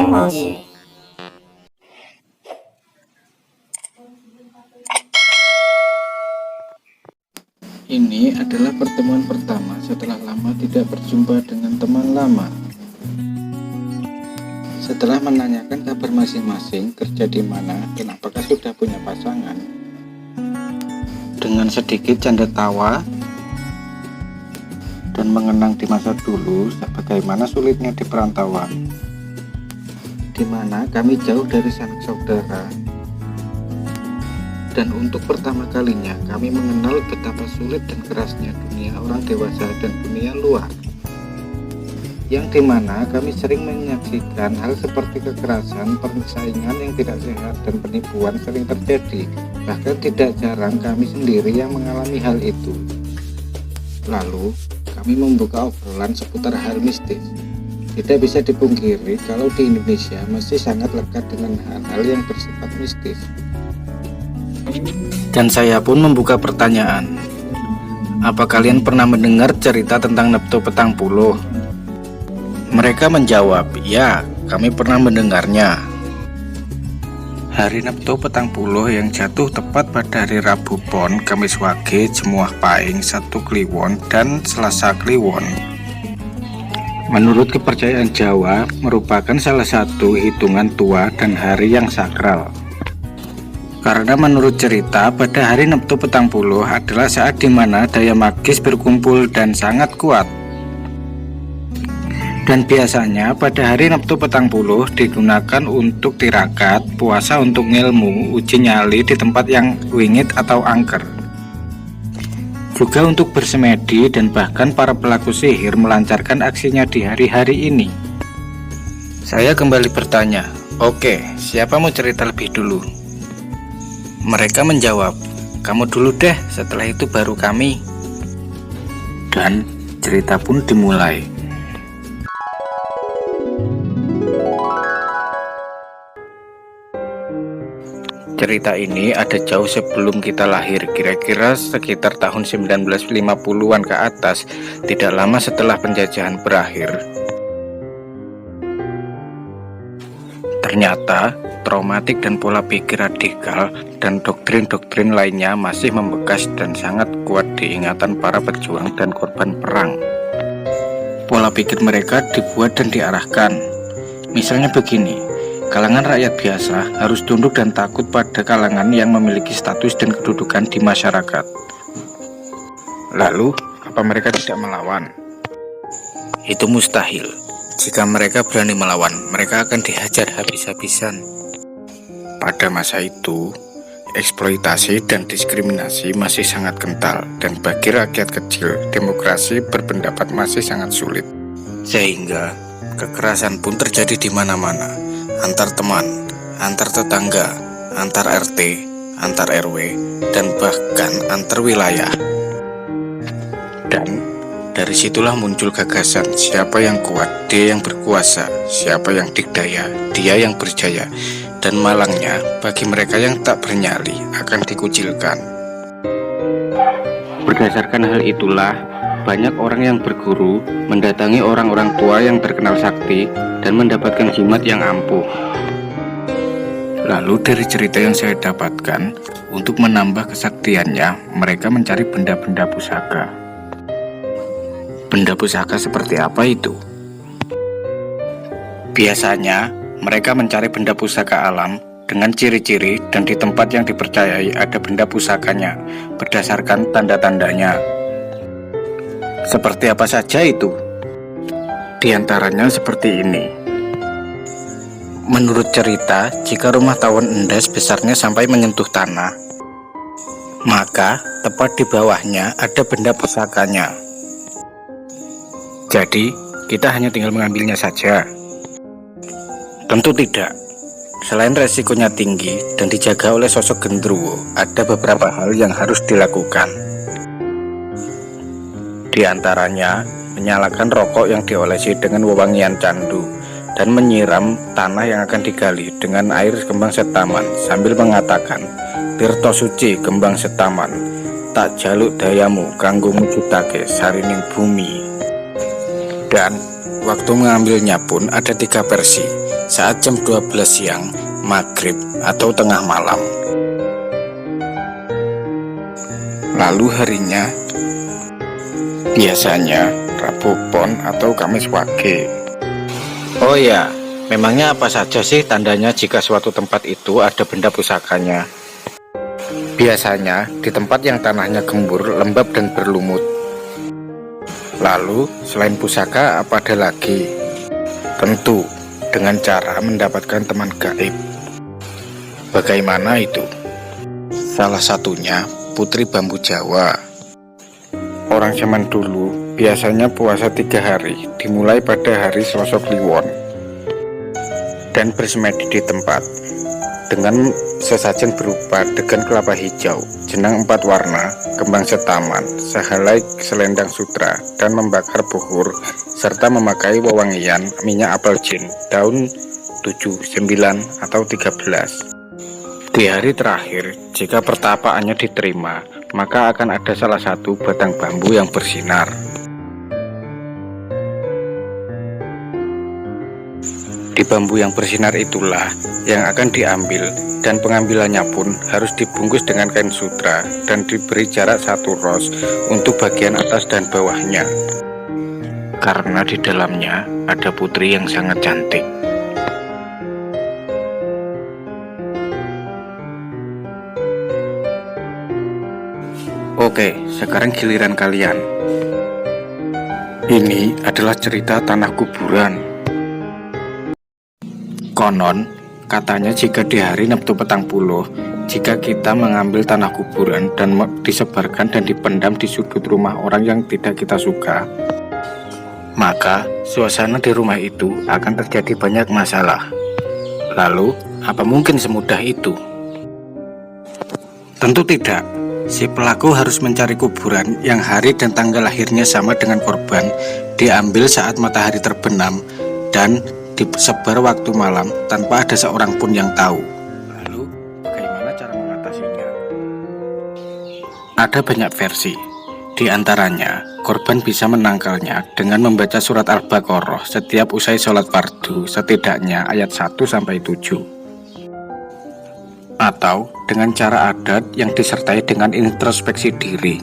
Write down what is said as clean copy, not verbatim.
emoji. Ini adalah pertemuan pertama setelah lama tidak berjumpa dengan teman lama. Setelah menanyakan kabar masing-masing, kerja di mana, dan apakah sudah punya pasangan, dengan sedikit canda tawa dan mengenang di masa dulu bagaimana sulitnya di perantauan, di mana kami jauh dari sanak saudara. Dan untuk pertama kalinya kami mengenal betapa sulit dan kerasnya dunia orang dewasa dan dunia luar, yang dimana kami sering menyaksikan hal seperti kekerasan, persaingan yang tidak sehat, dan penipuan sering terjadi. Bahkan tidak jarang kami sendiri yang mengalami hal itu. Lalu kami membuka obrolan seputar hal mistis. Tidak bisa dipungkiri kalau di Indonesia masih sangat lekat dengan hal-hal yang bersifat mistis. Dan saya pun membuka pertanyaan, apa kalian pernah mendengar cerita tentang Neptu Petang Puluh? Mereka menjawab, ya, kami pernah mendengarnya. Hari Neptu Petang Puluh yang jatuh tepat pada hari Rabu Pon, Kamis Wage, Jemuah Paing, 1 Kliwon, dan Selasa Kliwon. Menurut kepercayaan Jawa, merupakan salah satu hitungan tua dan hari yang sakral. Karena menurut cerita, pada hari Neptu Petang Puluh adalah saat dimana daya magis berkumpul dan sangat kuat. Dan biasanya pada hari Neptu Petang Puluh digunakan untuk tirakat, puasa untuk ngilmu, uji nyali di tempat yang wingit atau angker. Juga untuk bersemedi, dan bahkan para pelaku sihir melancarkan aksinya di hari-hari ini. Saya kembali bertanya, oke, siapa mau cerita lebih dulu? Mereka menjawab, kamu dulu deh, setelah itu baru kami. Dan cerita pun dimulai. Cerita ini ada jauh sebelum kita lahir, kira-kira sekitar tahun 1950-an ke atas, tidak lama setelah penjajahan berakhir. Ternyata traumatik dan pola pikir radikal dan doktrin-doktrin lainnya masih membekas dan sangat kuat di ingatan para pejuang dan korban perang. Pola pikir mereka dibuat dan diarahkan. Misalnya begini, kalangan rakyat biasa harus tunduk dan takut pada kalangan yang memiliki status dan kedudukan di masyarakat. Lalu, apa mereka tidak melawan? Itu mustahil. Jika mereka berani melawan, mereka akan dihajar habis-habisan. Pada masa itu, eksploitasi dan diskriminasi masih sangat kental, dan bagi rakyat kecil, demokrasi berpendapat masih sangat sulit. Sehingga, kekerasan pun terjadi di mana-mana, antar teman, antar tetangga, antar RT, antar RW, dan bahkan antar wilayah. Dan dari situlah muncul gagasan, siapa yang kuat, dia yang berkuasa, siapa yang dikdaya, dia yang berjaya. Dan malangnya, bagi mereka yang tak bernyali akan dikucilkan. Berdasarkan hal itulah, banyak orang yang berguru mendatangi orang-orang tua yang terkenal sakti dan mendapatkan jimat yang ampuh. Lalu dari cerita yang saya dapatkan, untuk menambah kesaktiannya, mereka mencari benda-benda pusaka. Benda pusaka seperti apa itu? Biasanya, mereka mencari benda pusaka alam dengan ciri-ciri dan di tempat yang dipercayai ada benda pusakanya berdasarkan tanda-tandanya. Seperti apa saja itu? Di antaranya seperti ini. Menurut cerita, jika rumah tawon endas besarnya sampai menyentuh tanah, maka tepat di bawahnya ada benda pusakanya. Jadi, kita hanya tinggal mengambilnya saja. Tentu tidak. Selain resikonya tinggi dan dijaga oleh sosok genderuwo, ada beberapa hal yang harus dilakukan. Di antaranya, menyalakan rokok yang diolesi dengan wewangian candu dan menyiram tanah yang akan digali dengan air kembang setaman sambil mengatakan, "Tirto suci kembang setaman, tak jaluk dayamu kanggo mujudake sarining bumi." Dan waktu mengambilnya pun ada 3 versi. saat jam 12 siang, maghrib atau tengah malam. Lalu harinya biasanya Rabu Pon atau Kamis Wage. Oh ya, memangnya apa saja sih tandanya jika suatu tempat itu ada benda pusakanya? Biasanya di tempat yang tanahnya gembur, lembab dan berlumut. Lalu selain pusaka apa ada lagi? Tentu dengan cara mendapatkan teman gaib. Bagaimana itu? Salah satunya Putri Bambu Jawa. Orang zaman dulu biasanya puasa 3 hari, dimulai pada hari Selasa Kliwon, dan bersemedi di tempat dengan sesajen berupa degan kelapa hijau, jenang 4 warna, kembang setaman, sehelai selendang sutra, dan membakar buhur, serta memakai wewangian minyak apel jin, daun 7, 9, atau 13. Di hari terakhir, jika pertapaannya diterima, maka akan ada salah satu batang bambu yang bersinar. Di bambu yang bersinar itulah yang akan diambil, dan pengambilannya pun harus dibungkus dengan kain sutra dan diberi jarak 1 ros untuk bagian atas dan bawahnya, karena di dalamnya ada putri yang sangat cantik. Oke, sekarang giliran kalian. Ini adalah cerita tanah kuburan. Konon, katanya jika di hari Neptu Petang Puluh, jika kita mengambil tanah kuburan dan disebarkan dan dipendam di sudut rumah orang yang tidak kita suka, maka suasana di rumah itu akan terjadi banyak masalah. Lalu, apa mungkin semudah itu? Tentu tidak. Si pelaku harus mencari kuburan yang hari dan tanggal lahirnya sama dengan korban, diambil saat matahari terbenam, dan disebar waktu malam tanpa ada seorang pun yang tahu. Lalu, bagaimana cara mengatasinya? Ada banyak versi. Di antaranya, korban bisa menangkalnya dengan membaca surat Al-Baqarah setiap usai sholat fardu, setidaknya ayat 1-7. Atau dengan cara adat yang disertai dengan introspeksi diri.